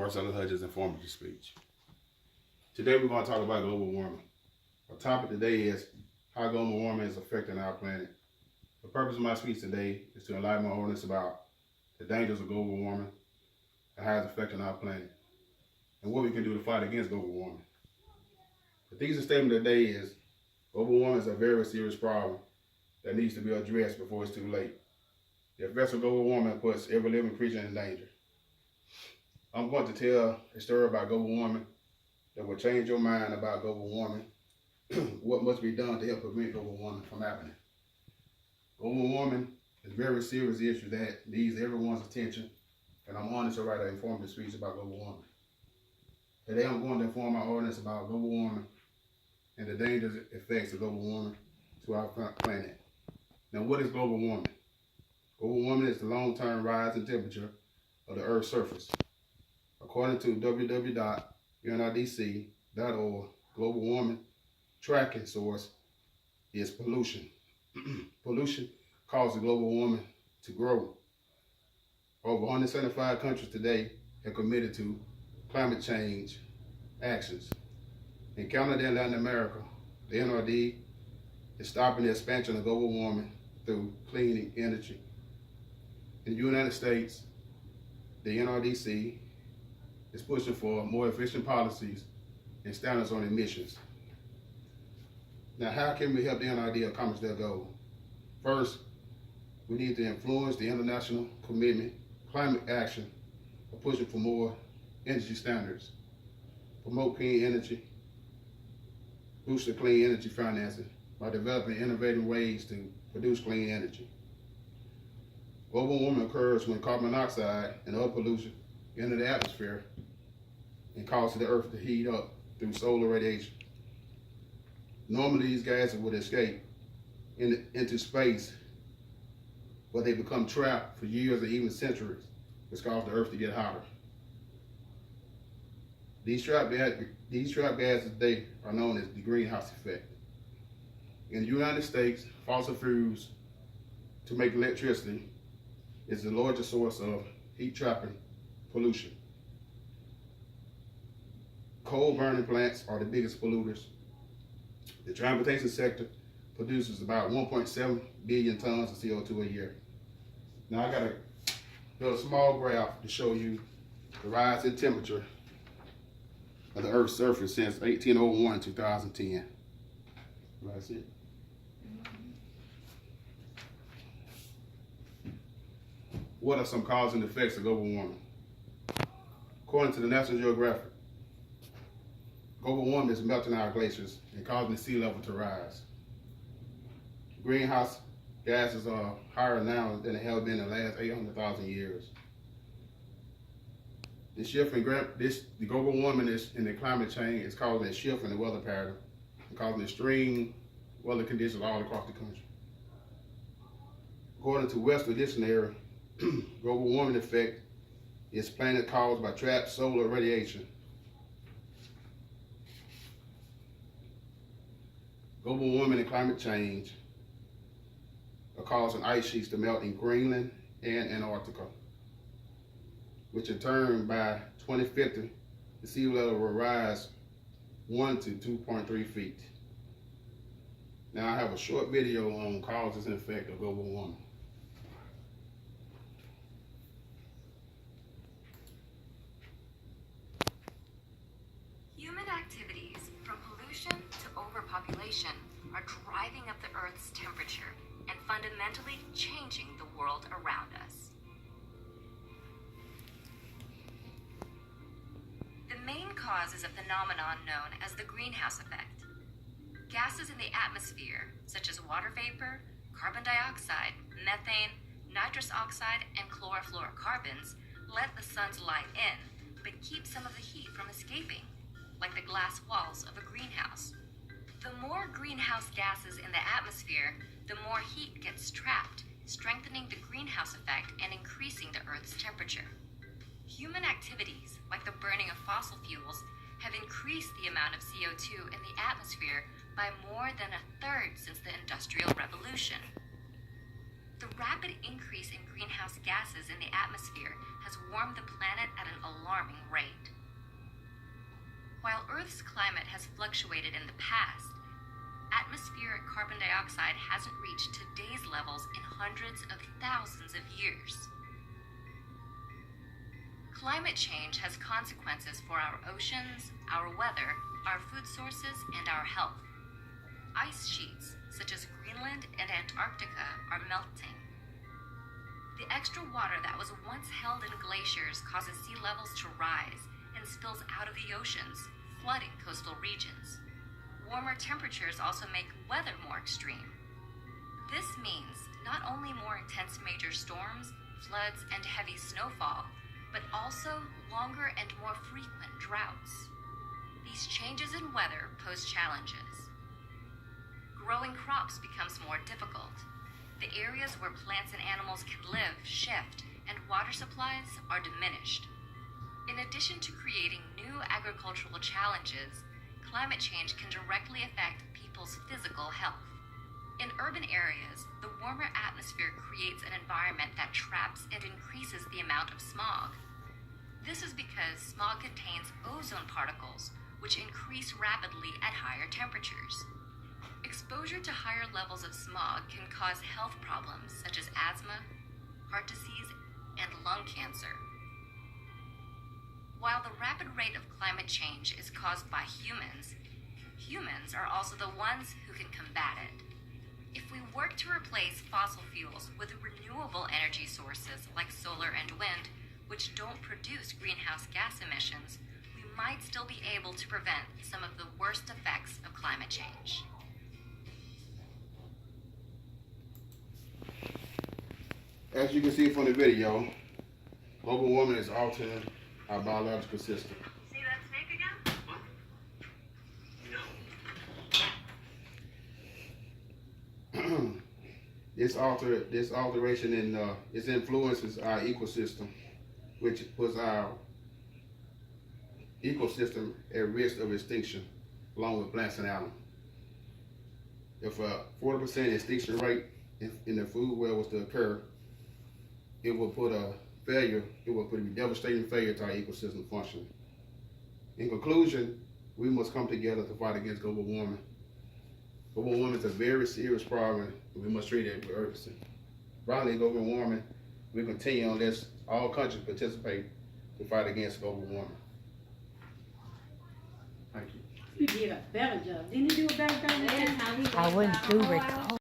Marcellus Hudgins informative speech. Today we're going to talk about global warming. Our topic today is how global warming is affecting our planet. The purpose of my speech today is to enlighten my audience about the dangers of global warming and how it's affecting our planet, and what we can do to fight against global warming. The thesis statement today is global warming is a very serious problem that needs to be addressed before it's too late. The effects of global warming puts every living creature in danger. I'm going to tell a story about global warming that will change your mind about global warming, what must be done to help prevent global warming from happening. Global warming is a very serious issue that needs everyone's attention, and I'm honored to write an informative speech about global warming. Today I'm going to inform my audience about global warming and the dangerous effects of global warming to our planet. Now, what is global warming? Global warming is the long-term rise in temperature of the Earth's surface. According to www.introductory.org, global warming tracking source is pollution. Pollution causes global warming to grow. Over 175 countries today have committed to climate change actions. In Canada and Latin America, the NRD is stopping the expansion of global warming through clean energy. In the United States, the NRDC is pushing for more efficient policies and standards on emissions. Now, how can we help the NRD accomplish their goal? First, we need to influence the international commitment, climate action, of pushing for more energy standards, promote clean energy, boost the clean energy financing by developing innovative ways to produce clean energy. Global warming occurs when carbon dioxide and other pollution enter the atmosphere and cause the Earth to heat up through solar radiation. Normally, these gases would escape into space, but they become trapped for years or even centuries, which cause the Earth to get hotter. These trapped gases today are known as the greenhouse effect. In the United States, fossil fuels to make electricity is the largest source of heat trapping pollution. Coal burning plants are the biggest polluters. The transportation sector produces about 1.7 billion tons of CO2 a year. Now I got a small graph to show you the rise in temperature of the Earth's surface since 1801 to 2010. That's it. What are some causes and effects of global warming? According to the National Geographic, global warming is melting our glaciers and causing the sea level to rise. Greenhouse gases are higher now than they have been in the last 800,000 years. The shift in the global warming in the climate change is causing a shift in the weather pattern and causing extreme weather conditions all across the country. According to Western Dictionary, global warming effect is planet caused by trapped solar radiation. Global warming and climate change are causing ice sheets to melt in Greenland and Antarctica, which in turn by 2050, the sea level will rise 1 to 2.3 feet. Now I have a short video on causes and effects of global warming. Human activities, from pollution to overpopulation, are driving up the Earth's temperature and fundamentally changing the world around us. The main cause is a phenomenon known as the greenhouse effect. Gases in the atmosphere, such as water vapor, carbon dioxide, methane, nitrous oxide, and chlorofluorocarbons, let the sun's light in, but keep some of the heat from escaping, like the glass walls of a greenhouse. The more greenhouse gases in the atmosphere, the more heat gets trapped, strengthening the greenhouse effect and increasing the Earth's temperature. Human activities, like the burning of fossil fuels, have increased the amount of CO2 in the atmosphere by more than a third since the Industrial Revolution. The rapid increase in greenhouse gases in the atmosphere has warmed the planet at an alarming alarming rate. While Earth's climate has fluctuated in the past, atmospheric carbon dioxide hasn't reached today's levels in hundreds of thousands of years. Climate change has consequences for our oceans, our weather, our food sources, and our health. Ice sheets, such as Greenland and Antarctica, are melting. The extra water that was once held in glaciers causes sea levels to rise and spills out of the oceans, flooding coastal regions. Warmer temperatures also make weather more extreme. This means not only more intense major storms, floods, and heavy snowfall, but also longer and more frequent droughts. These changes in weather pose challenges. Growing crops becomes more difficult. The areas where plants and animals can live shift, and water supplies are diminished. In addition to creating new agricultural challenges, climate change can directly affect people's physical health. In urban areas, the warmer atmosphere creates an environment that traps and increases the amount of smog. This is because smog contains ozone particles, which increase rapidly at higher temperatures. Exposure to higher levels of smog can cause health problems such as asthma, heart disease, and lung cancer. While the rapid rate of climate change is caused by humans, humans are also the ones who can combat it. If we work to replace fossil fuels with renewable energy sources like solar and wind, which don't produce greenhouse gas emissions, we might still be able to prevent some of the worst effects of climate change. As you can see from the video, global warming is altering our biological system. See that snake again? This alteration in its influences our ecosystem, which puts our ecosystem at risk of extinction, along with plants and animals. If a 40% extinction rate in the food web was to occur, it will put a devastating failure to our ecosystem function. In conclusion, we must come together to fight against global warming. Global warming is a very serious problem, and we must treat it with urgency. Finally, global warming will continue unless all countries participate to fight against global warming. Thank you. You did a better job. Didn't you do a better job? I wouldn't do recall.